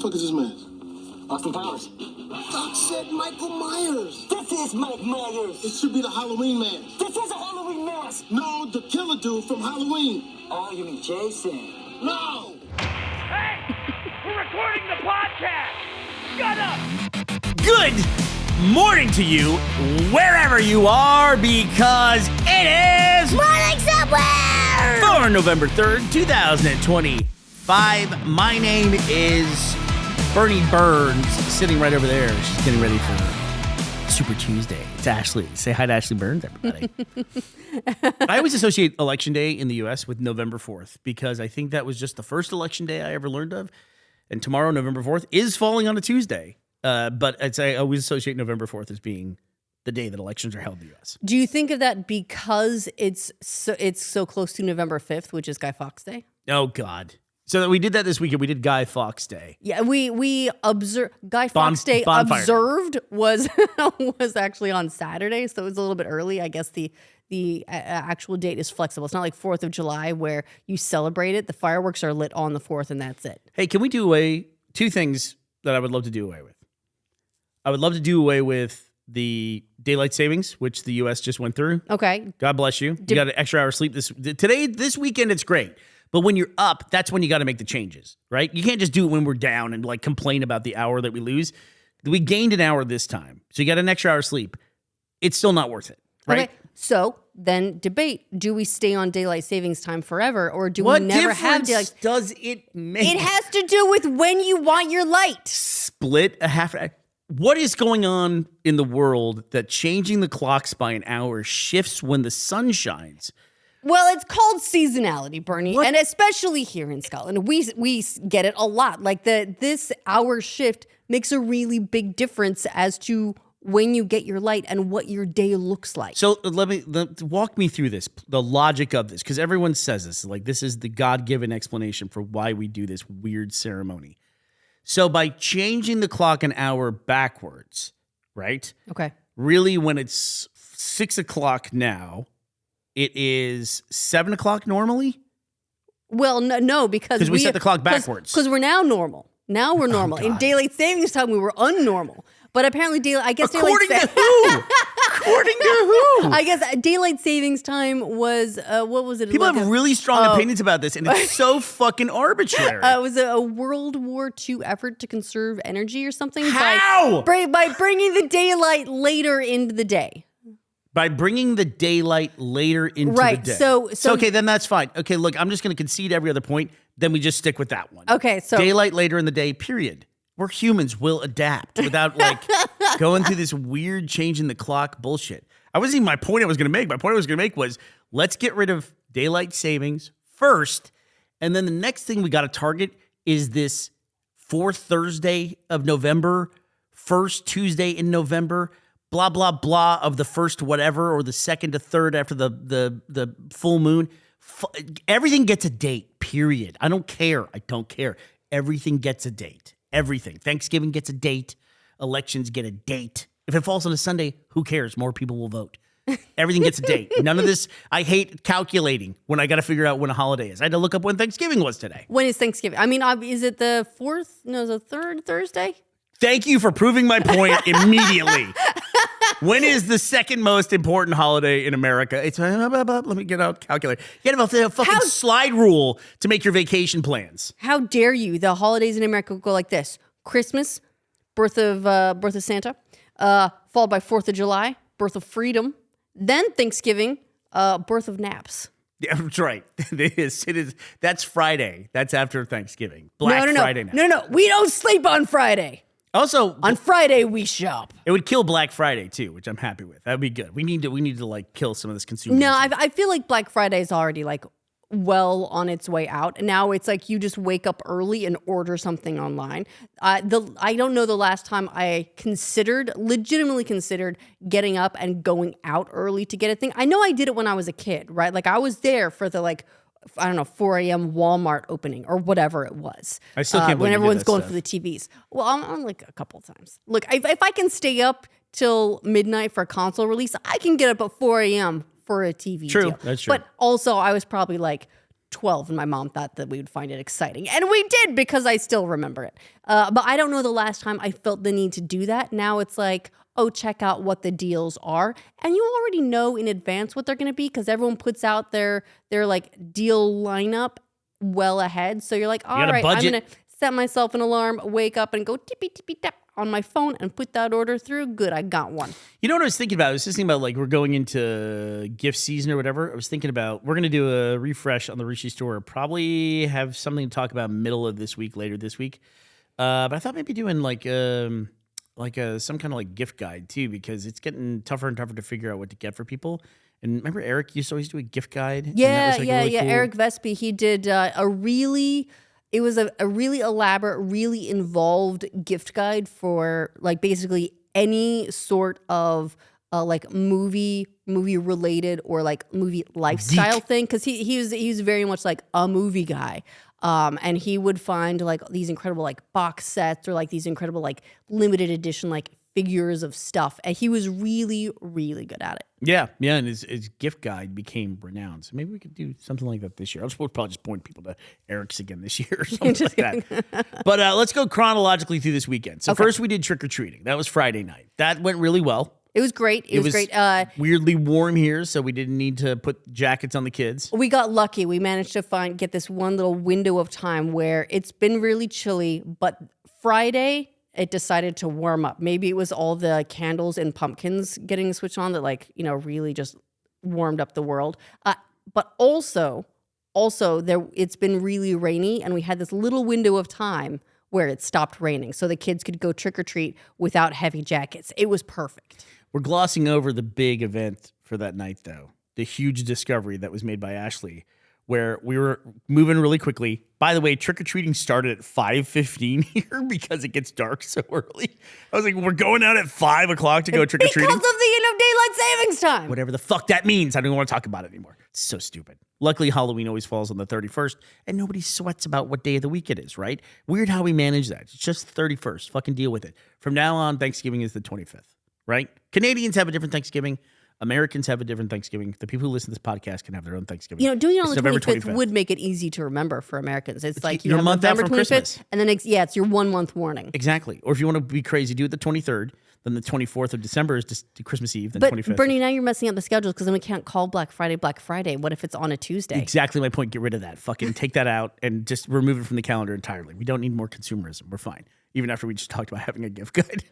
fuck is this mask? Austin Powers. Doc said Michael Myers. This is Mike Myers. It should be the Halloween mask. This is a Halloween mask. No, the killer dude from Halloween. Oh, you mean Jason? No! Hey! We're recording the podcast! Shut up! Good morning to you, wherever you are, because it is Morning Somewhere! for November 3rd, 2025. My name is Burnie Burns, sitting right over there. She's getting ready for Super Tuesday. It's Ashley. Say hi to Ashley Burns, everybody. I always associate Election Day in the U.S. with November 4th because I think that was just the first election day I ever learned of. And tomorrow, November 4th, is falling on a Tuesday. But I always associate November 4th as being the day that elections are held in the U.S. Do you think of that because it's so close to November 5th, which is Guy Fawkes Day? Oh, God. So we did that this weekend. We did Guy Fawkes Day. Yeah, we observed Guy Fawkes Day bonfire. observed was actually on Saturday, so it was a little bit early. I guess the actual date is flexible. It's not like 4th of July where you celebrate it. The fireworks are lit on the 4th and that's it. Hey, can we do away two things that I would love to do away with? I would love to do away with the daylight savings, which the U.S. just went through. Okay. God bless you. You got an extra hour of sleep this weekend. It's great. But when you're up, that's when you got to make the changes, right? You can't just do it when we're down and like complain about the hour that we lose. We gained an hour this time. So you got an extra hour of sleep. It's still not worth it, right? Okay. So then debate, do we stay on daylight savings time forever or do What we never have difference daylight? does it make? It has to do with when you want your light. Split a half. What is going on in the world that changing the clocks by an hour shifts when the sun shines? Well, it's called seasonality, Bernie, What? and especially here in Scotland, we get it a lot. Like this hour shift makes a really big difference as to when you get your light and what your day looks like. So walk me through this, the logic of this, because everyone says this, like this is the God-given explanation for why we do this weird ceremony. So by changing the clock an hour backwards, right? Okay. Really, when it's 6 o'clock now, it is 7 o'clock normally? Well, no, because we set the clock backwards. Because we're now normal. Now we're normal. In daylight savings time, we were unnormal. But apparently, According to who? According to who? I guess daylight savings time was what was it? People like have really strong opinions about this, and it's so fucking arbitrary. It was a World War II effort to conserve energy or something. How? By bringing the daylight later into the day. By bringing the daylight later into Right, the day. so okay, then that's fine. Okay, look, I'm just going to concede every other point. Then we just stick with that one. Okay, so daylight later in the day, period. We're humans. We'll adapt without like going through this weird change in the clock bullshit. I wasn't even my point I was going to make. My point I was going to make was let's get rid of daylight savings first. And then the next thing we got to target is this fourth Thursday of November, first Tuesday in November, blah, blah, blah of the first whatever or the second to third after the full moon. Everything gets a date, period. I don't care. Everything gets a date. Everything. Thanksgiving gets a date. Elections get a date. If it falls on a Sunday, who cares? More people will vote. Everything gets a date. None of this. I hate calculating when I got to figure out when a holiday is. I had to look up when Thanksgiving was today. when is Thanksgiving? I mean, is it the 4th? No, the 3rd Thursday? Thank you for proving my point immediately. When is the second most important holiday in America? It's let me get out calculator. You got a fucking slide rule to make your vacation plans. How dare you? The holidays in America go like this: Christmas, birth of Santa, followed by 4th of July, birth of freedom, then Thanksgiving, birth of naps. Yeah, that's right. It is. That's Friday. That's after Thanksgiving. Black No. Friday night. No. We don't sleep on Friday. Also, On Friday we shop. it would kill Black Friday too, which I'm happy with. That'd be good. We need to like kill some of this consumerism. No, I feel like Black Friday is already like well on its way out. And now it's like you just wake up early and order something online. I don't know the last time I legitimately considered getting up and going out early to get a thing. I know I did it when I was a kid, right? Like I was there for the 4 a.m. Walmart opening or whatever it was. I still can't believe when you did everyone's that going stuff. for the TVs. Well, I'm like a couple times. Look, if I can stay up till midnight for a console release, I can get up at 4 a.m. for a TV True, deal. that's true. But also, I was probably like 12, and my mom thought that we would find it exciting. And we did, because I still remember it. But I don't know the last time I felt the need to do that. Now it's like, oh, check out what the deals are. And you already know in advance what they're going to be, because everyone puts out their like deal lineup well ahead. So you're like, all got a right, I'm budget. going to set myself an alarm, wake up and go tippy tippy tap on my phone and put that order through. Good, I got one. You know what I was thinking about? I was just thinking about, like, we're going into gift season or whatever. I was thinking about, we're going to do a refresh on the Rishi store. Probably have something to talk about middle of this week, later this week. But I thought maybe doing some kind of like gift guide too, because it's getting tougher and tougher to figure out what to get for people. And remember, Eric used to always do a gift guide? And that was, like, really cool. Eric Vespi, he did it was a really elaborate, really involved gift guide for like basically any sort of like movie related or like movie lifestyle thing. Cause he was very much like a movie guy. And he would find like these incredible like box sets or like these incredible like limited edition like figures of stuff. And he was really, really good at it. Yeah. And his gift guide became renowned. So maybe we could do something like that this year. We'll probably just point people to Eric's again this year or something like that. But let's go chronologically through this weekend. So first we did trick-or-treating. That was Friday night. That went really well. It was great. It was great. Weirdly warm here, so we didn't need to put jackets on the kids. We got lucky. We managed to get this one little window of time where it's been really chilly, but Friday it decided to warm up. Maybe it was all the candles and pumpkins getting switched on that really just warmed up the world. But also it's been really rainy, and we had this little window of time where it stopped raining, so the kids could go trick or treat without heavy jackets. It was perfect. We're glossing over the big event for that night, though. The huge discovery that was made by Ashley, where we were moving really quickly. By the way, trick-or-treating started at 5:15 here because it gets dark so early. I was like, we're going out at 5 o'clock to go trick-or-treating? Because of the end of daylight savings time. Whatever the fuck that means. I don't want to talk about it anymore. It's so stupid. Luckily, Halloween always falls on the 31st, and nobody sweats about what day of the week it is, right? Weird how we manage that. It's just the 31st. Fucking deal with it. From now on, Thanksgiving is the 25th, right? Canadians have a different Thanksgiving. Americans have a different Thanksgiving. The people who listen to this podcast can have their own Thanksgiving. Doing it on It's the November 25th would make it easy to remember for Americans. It's like you your have month out November from 25th, Christmas. and then it's your 1 month warning. Exactly. Or if you want to be crazy, do it the 23rd. Then the 24th of December is just Christmas Eve. Then But 25th. Bernie, now you're messing up the schedules because then we can't call Black Friday Black Friday. What if it's on a Tuesday? Exactly my point. Get rid of that. Fucking take that out and just remove it from the calendar entirely. We don't need more consumerism. We're fine. Even after we just talked about having a gift guide.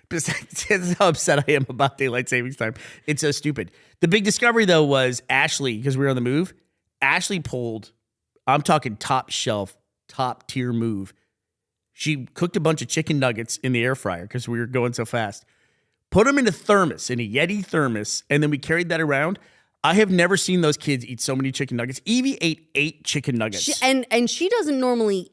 That's how upset I am about daylight savings time. It's so stupid. The big discovery, though, was Ashley, because we were on the move. Ashley pulled, I'm talking top shelf, top tier move. She cooked a bunch of chicken nuggets in the air fryer because we were going so fast. Put them in a thermos, in a Yeti thermos, and then we carried that around. I have never seen those kids eat so many chicken nuggets. Evie ate 8 chicken nuggets. And she doesn't normally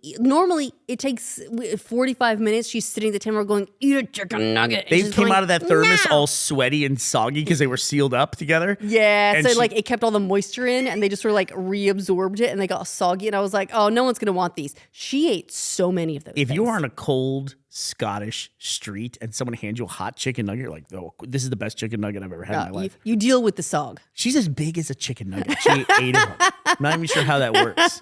it takes 45 minutes. She's sitting at the table going, eat a chicken nugget. They came out of that thermos all sweaty and soggy because they were sealed up together. Yeah, And so it kept all the moisture in, and they just sort of reabsorbed it, and they got soggy. And I was like, oh, no one's going to want these. She ate so many of those. If you are on a cold Scottish street and someone hands you a hot chicken nugget, you're like, oh, this is the best chicken nugget I've ever had in my life. You deal with the sog. She's as big as a chicken nugget. She ate 8 of them. I'm not even sure how that works.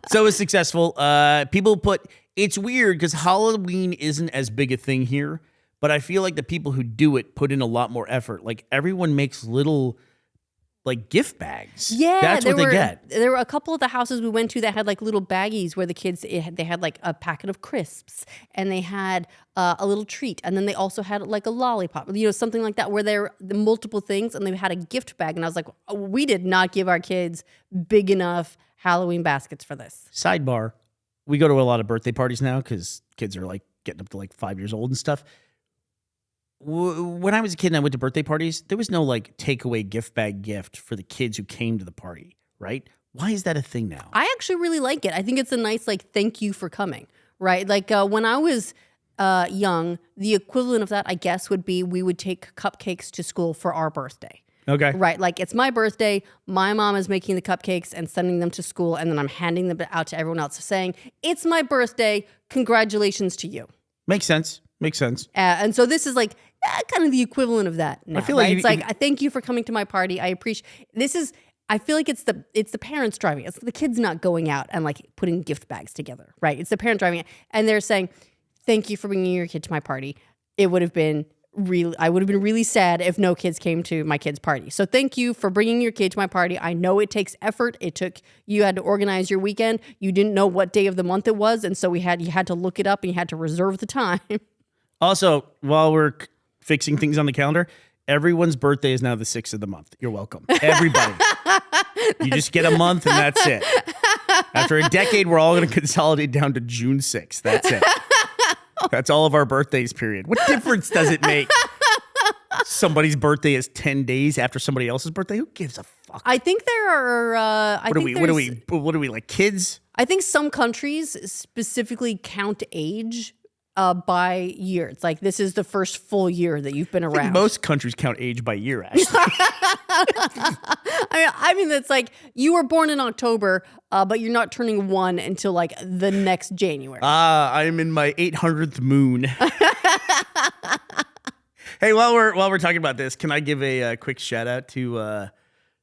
So it was successful. It's weird because Halloween isn't as big a thing here, but I feel like the people who do it put in a lot more effort. Like everyone makes little gift bags. Yeah, that's what they get. There were a couple of the houses we went to that had little baggies where the kids they had a packet of crisps, and they had a little treat, and then they also had a lollipop, something like that, where there were multiple things, and they had a gift bag. And I was like, oh, we did not give our kids big enough Halloween baskets for this. Sidebar: we go to a lot of birthday parties now because kids are getting up to 5 years old and stuff. When I was a kid and I went to birthday parties, there was no takeaway gift bag gift for the kids who came to the party, right? Why is that a thing now? I actually really like it. I think it's a nice thank you for coming, right? When I was young, the equivalent of that, I guess, would be we would take cupcakes to school for our birthday. Okay. Right. It's my birthday. My mom is making the cupcakes and sending them to school. And then I'm handing them out to everyone else saying, it's my birthday. Congratulations to you. Makes sense. And so this is kind of the equivalent of that now. I feel like right? It's I thank you for coming to my party. I appreciate this is I feel like it's the parents driving. It's the kids not going out and like putting gift bags together, right? It's the parent driving it, and they're saying, "Thank you for bringing your kid to my party. I would have been really sad if no kids came to my kid's party. So thank you for bringing your kid to my party. I know it takes effort. You had to organize your weekend. You didn't know what day of the month it was, and so you had to look it up and you had to reserve the time." Also, while we're fixing things on the calendar, everyone's birthday is now the 6th of the month. You're welcome. Everybody. You just get a month and that's it. After a decade, we're all going to consolidate down to June 6th. That's it. That's all of our birthdays, period. What difference does it make? Somebody's birthday is 10 days after somebody else's birthday. Who gives a fuck? I think there are. What are we like kids? I think some countries specifically count age by year. It's like this is the first full year that you've been around. Most countries count age by year, actually. I mean, it's like you were born in October, but you're not turning 1 until like the next January. I'm in my 800th moon. Hey, while we're talking about this, can I give a quick shout out to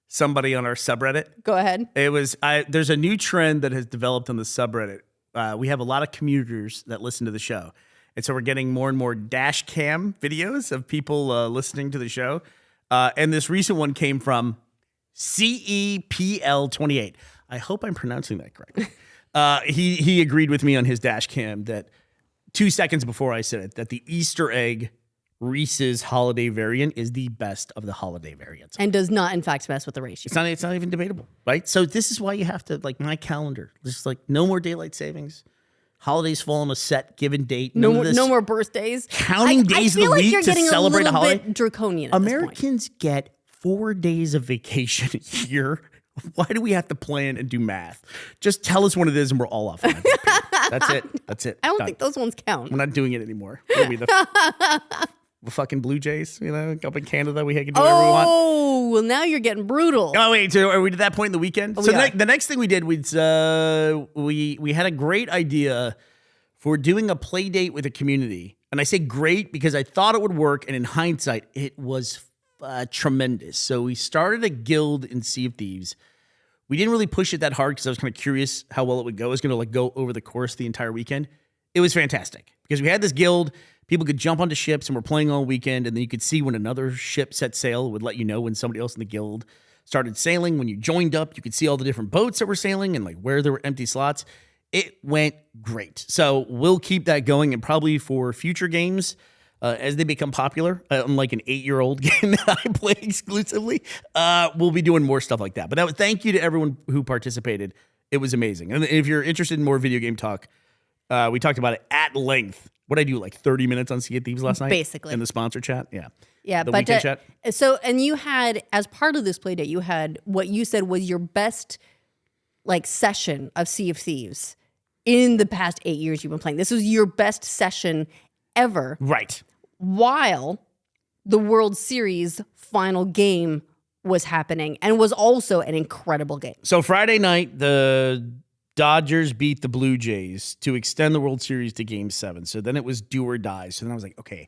somebody on our subreddit? Go ahead. There's a new trend that has developed on the subreddit. We have a lot of commuters that listen to the show. And so we're getting more and more dash cam videos of people listening to the show. And this recent one came from CEPL28. I hope I'm pronouncing that correctly. He agreed with me on his dash cam that 2 seconds before I said it, that the Easter egg Reese's holiday variant is the best of the holiday variants. And does not, in fact, mess with the ratio. It's not even debatable, right? So this is why you have to, like, my calendar. Just like no more daylight savings. Holidays fall on a set given date. No more birthdays. Counting days of the week to celebrate a holiday. Bit draconian. At Americans get 4 days of vacation a year. Why do we have to plan and do math? Just tell us when it is and we're all off. That's it. I don't think those ones count. We're not doing it anymore. What are we, the fucking Blue Jays, up in Canada, we can do whatever we want. Oh, well, now you're getting brutal. Oh, wait, so are we to that point in the weekend? Oh, so the next thing we did was we had a great idea for doing a play date with a community. And I say great because I thought it would work, and in hindsight, it was tremendous. So we started a guild in Sea of Thieves. We didn't really push it that hard because I was kind of curious how well it would go. It was going to go over the course the entire weekend. It was fantastic because we had this guild. People could jump onto ships and we're playing all weekend. And then you could see when another ship set sail. It would let you know when somebody else in the guild started sailing. When you joined up, you could see all the different boats that were sailing and like where there were empty slots. It went great. So we'll keep that going, and probably for future games, as they become popular, unlike an 8-year-old game that I play exclusively, we'll be doing more stuff like that. But thank you to everyone who participated. It was amazing. And if you're interested in more video game talk, we talked about it at length. What did I do, like 30 minutes on Sea of Thieves last night? Basically. In the sponsor chat? Yeah. Yeah, the but weekend chat. So, and you had, as part of this play date, you had what you said was your best session of Sea of Thieves in the past 8 years you've been playing. This was your best session ever. Right. While the World Series final game was happening, and was also an incredible game. So Friday night, the Dodgers beat the Blue Jays to extend the World Series to Game 7. So then it was do or die. So then I was like, okay,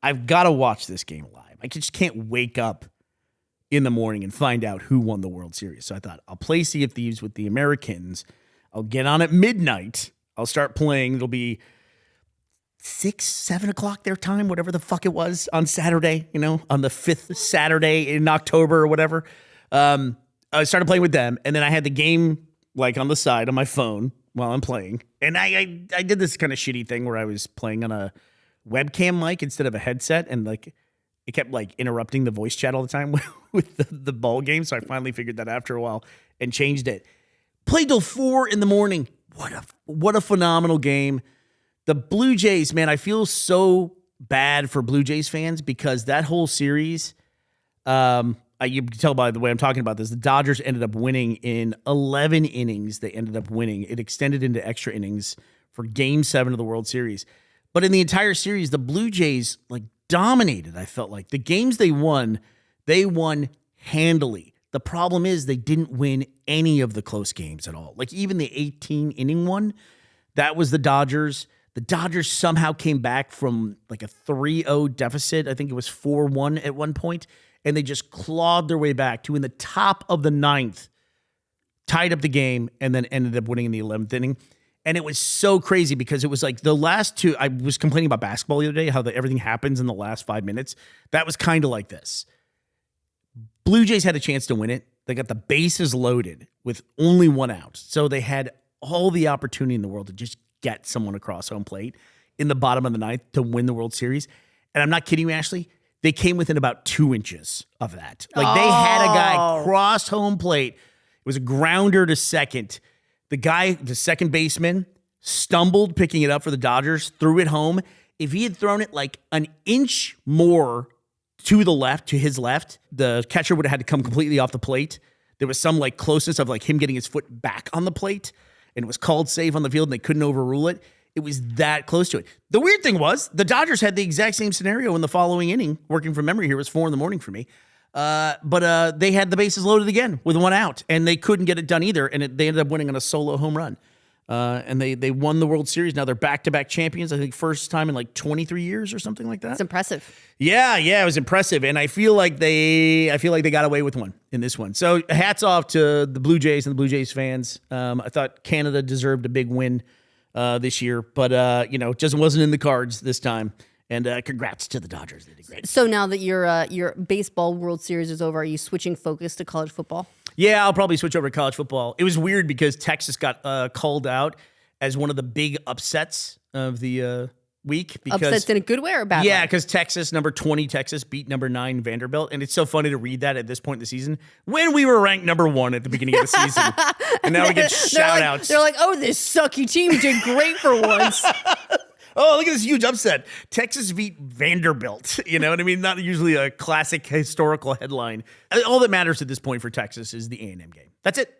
I've got to watch this game live. I just can't wake up in the morning and find out who won the World Series. So I thought, I'll play Sea of Thieves with the Americans. I'll get on at midnight. I'll start playing. It'll be 6, 7 o'clock their time, whatever the fuck it was on Saturday, on the 5th Saturday in October or whatever. I started playing with them, and then I had the game on the side on my phone while I'm playing. And I did this kind of shitty thing where I was playing on a webcam mic instead of a headset, and it kept interrupting the voice chat all the time with the ball game. So I finally figured that after a while and changed it. Played till 4 a.m. What a phenomenal game. The Blue Jays, man, I feel so bad for Blue Jays fans because that whole series, you can tell by the way I'm talking about this, the Dodgers ended up winning in 11 innings. They ended up winning. It extended into extra innings for Game 7 of the World Series. But in the entire series, the Blue Jays dominated, I felt like. The games they won handily. The problem is they didn't win any of the close games at all. Even the 18-inning one, that was the Dodgers. The Dodgers somehow came back from a 3-0 deficit. I think it was 4-1 at one point, and they just clawed their way back to in the top of the 9th, tied up the game, and then ended up winning in the 11th inning. And it was so crazy because it was like the last two. I was complaining about basketball the other day, how everything happens in the last 5 minutes. That was kind of like this. Blue Jays had a chance to win it. They got the bases loaded with only one out. So they had all the opportunity in the world to just get someone across home plate in the bottom of the 9th to win the World Series. And I'm not kidding you, Ashley. They came within about 2 inches of that. Like they had a guy cross home plate. It was a grounder to second. The guy, the second baseman, stumbled picking it up for the Dodgers, threw it home. If he had thrown it like an inch more to the left, to his left, the catcher would have had to come completely off the plate. There was some like closeness of like him getting his foot back on the plate, and it was called safe on the field, and they couldn't overrule it. It was that close to it. The weird thing was the Dodgers had the exact same scenario in the following inning. Working from memory here, it was 4 a.m. for me. But they had the bases loaded again with one out, and they couldn't get it done either. And they ended up winning on a solo home run. And they won the World Series. Now they're back-to-back champions. I think first time in like 23 years or something like that. It's impressive. Yeah, it was impressive. And I feel like they got away with one in this one. So hats off to the Blue Jays and the Blue Jays fans. I thought Canada deserved a big win this year, but just wasn't in the cards this time. And congrats to the Dodgers. They did great. So now that your baseball World Series is over, are you switching focus to college football? Yeah, I'll probably switch over to college football. It was weird because Texas got called out as one of the big upsets of the week. Because, upsets in a good way or a bad way? Yeah, because Texas, number 20 Texas, beat number 9 Vanderbilt. And it's so funny to read that at this point in the season when we were ranked number 1 at the beginning of the season. And now we get shout-outs. They're like, oh, this sucky team did great for once. Oh, look at this huge upset. Texas beat Vanderbilt. You know what I mean? Not usually a classic historical headline. All that matters at this point for Texas is the A&M game. That's it.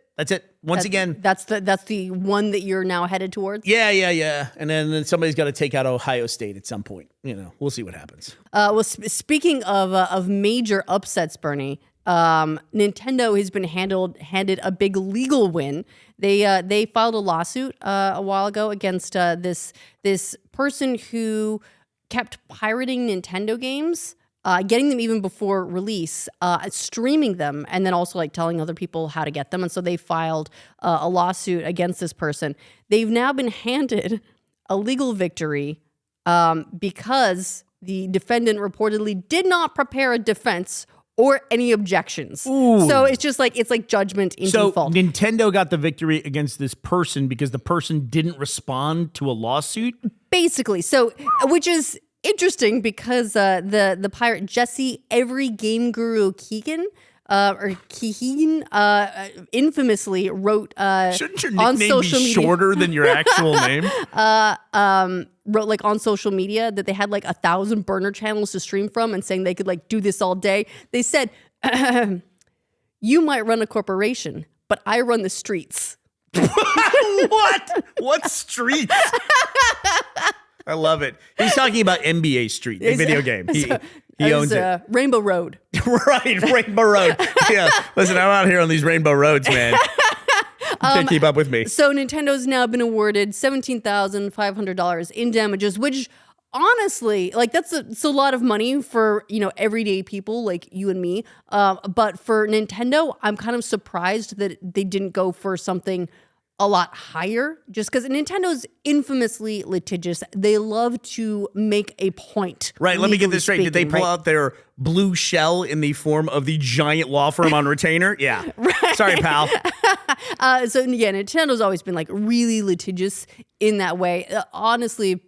Once again. That's the one that you're now headed towards? Yeah. And then somebody's got to take out Ohio State at some point. We'll see what happens. Speaking of major upsets, Bernie, Nintendo has been handed a big legal win. They filed a lawsuit a while ago against this person who kept pirating Nintendo games, getting them even before release, streaming them, and then also like telling other people how to get them. And so they filed a lawsuit against this person. They've now been handed a legal victory because the defendant reportedly did not prepare a defense or any objections. Ooh. So it's just like judgment in default. So Nintendo got the victory against this person because the person didn't respond to a lawsuit? Basically. So, which is interesting because the pirate Jesse Every Game Guru Keegan infamously wrote Shouldn't your on nickname social be media shorter than your actual name? wrote like on social media that they had like 1,000 burner channels to stream from and saying they could like do this all day. They said, you might run a corporation, but I run the streets. What? What streets? I love it. He's talking about NBA Street, the video game. He owns it. Rainbow Road. Right, Rainbow Road. Yeah, listen, I'm out here on these rainbow roads, man. You can't keep up with me. So Nintendo's now been awarded $17,500 in damages, which honestly, like it's a lot of money for, everyday people like you and me. But for Nintendo, I'm kind of surprised that they didn't go for something a lot higher, just because Nintendo's infamously litigious. They love to make a point. Right, let me get this straight. Did they pull right? out their blue shell in the form of the giant law firm on retainer? Yeah. Right. Sorry, pal. So yeah, Nintendo's always been like really litigious in that way. Honestly,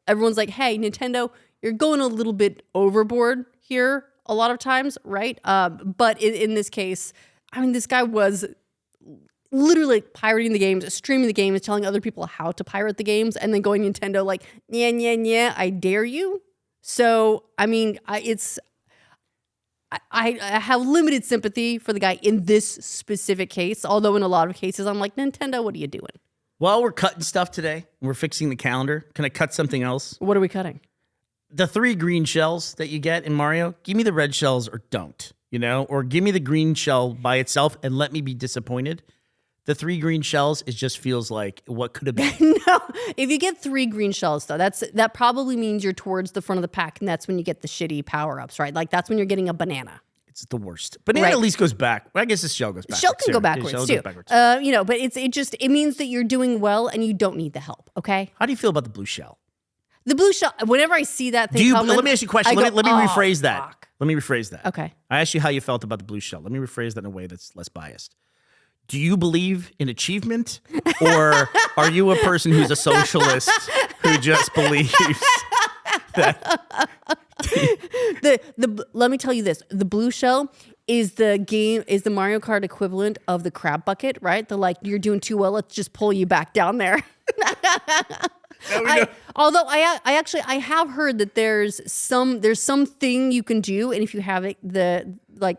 everyone's like, hey, Nintendo, you're going a little bit overboard here a lot of times, right? But in this case, I mean, this guy was literally pirating the games, streaming the games, telling other people how to pirate the games, and then going Nintendo like, yeah, I dare you. So, I mean, I have limited sympathy for the guy in this specific case, although in a lot of cases, I'm like, Nintendo, what are you doing? Well, we're cutting stuff today. We're fixing the calendar. Can I cut something else? What are we cutting? The 3 green shells that you get in Mario, give me the red shells or don't, or give me the green shell by itself and let me be disappointed. The 3 green shells, it just feels like what could have been. No, if you get 3 green shells, though, that probably means you're towards the front of the pack, and that's when you get the shitty power-ups, right? Like, that's when you're getting a banana. It's the worst. Banana Right. at least goes back. Well, I guess the shell goes backwards. Shell can go too. backwards Shell too. goes backwards. But it means that you're doing well and you don't need the help. Okay. How do you feel about the blue shell? The blue shell. Whenever I see that thing, Let me ask you a question. I Let go, me "Oh, rephrase that. fuck." Let me rephrase that. Okay. I asked you how you felt about the blue shell. Let me rephrase that in a way that's less biased. Do you believe in achievement, or are you a person who's a socialist who just believes that? Let me tell you this: the blue shell is the Mario Kart equivalent of the crab bucket, right? You're doing too well, let's just pull you back down there. Although I have heard that there's something you can do, and if you have the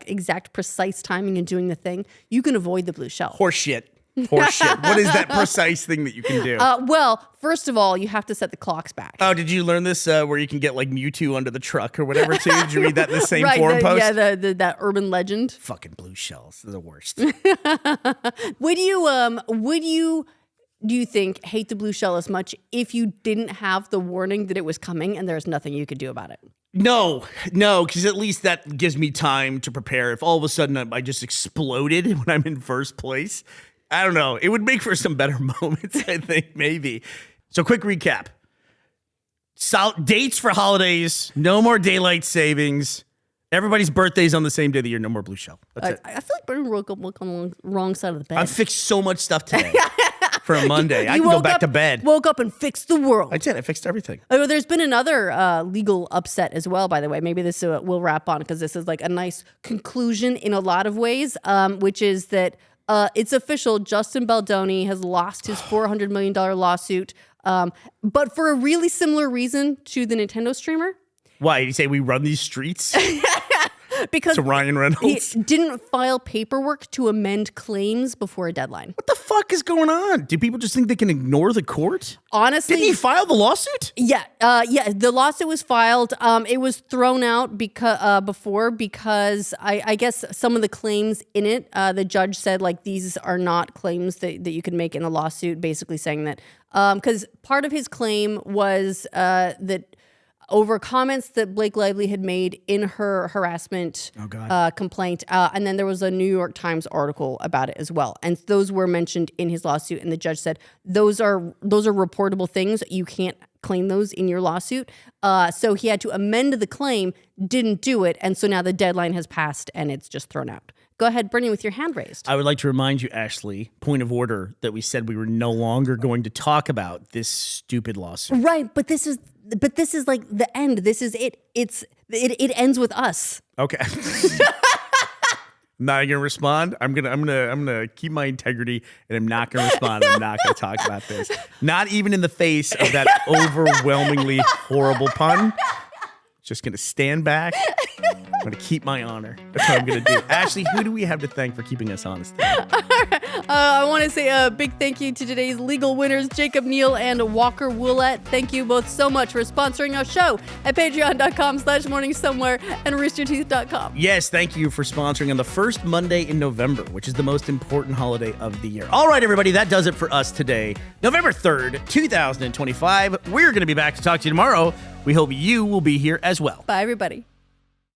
exact precise timing in doing the thing, you can avoid the blue shell. Horseshit. What is that precise thing that you can do? Well, first of all, you have to set the clocks back. Oh, did you learn this where you can get like Mewtwo under the truck or whatever too? Did you read that in the same Right, forum post? Yeah, that urban legend. Fucking blue shells. They're the worst. Do you think hate the blue shell as much if you didn't have the warning that it was coming and there's nothing you could do about it? No, because at least that gives me time to prepare. If all of a sudden I just exploded when I'm in first place, I don't know. It would make for some better moments, I think, maybe. So quick recap. Dates for holidays, no more daylight savings. Everybody's birthday's on the same day of the year, no more blue shell. That's it. I feel like Burnie woke up on the wrong side of the bed. I fixed so much stuff today for a Monday. I can go back to bed. Woke up and fixed the world. I did. I fixed everything. Oh, there's been another legal upset as well, by the way. Maybe this will wrap on because this is like a nice conclusion in a lot of ways, which is that it's official. Justin Baldoni has lost his $400 million lawsuit, but for a really similar reason to the Nintendo streamer. Why? Did he say we run these streets? Because to Ryan Reynolds? he didn't file paperwork to amend claims before a deadline. What the fuck is going on? Do people just think they can ignore the court? Honestly, didn't he file the lawsuit? Yeah, the lawsuit was filed. It was thrown out because I guess some of the claims in it, the judge said these are not claims that you can make in the lawsuit. Basically saying that because part of his claim was that over comments that Blake Lively had made in her harassment complaint. And then there was a New York Times article about it as well. And those were mentioned in his lawsuit. And the judge said, those are reportable things. You can't claim those in your lawsuit. So he had to amend the claim, didn't do it. And so now the deadline has passed and it's just thrown out. Go ahead, Bernie, with your hand raised. I would like to remind you, Ashley, point of order, that we said we were no longer going to talk about this stupid lawsuit. Right, but this is like the end. This is it. It ends with us. Okay. I'm not gonna respond. I'm gonna keep my integrity, and I'm not gonna respond. I'm not gonna talk about this. Not even in the face of that overwhelmingly horrible pun. Just gonna stand back. I'm gonna keep my honor. That's what I'm gonna do. Ashley, who do we have to thank for keeping us honest today? I want to say a big thank you to today's legal winners, Jacob Neal and Walker Woolette. Thank you both so much for sponsoring our show at patreon.com/morningsomewhere and roosterteeth.com. Yes, thank you for sponsoring on the first Monday in November, which is the most important holiday of the year. All right, everybody, that does it for us today. November 3rd, 2025. We're going to be back to talk to you tomorrow. We hope you will be here as well. Bye, everybody.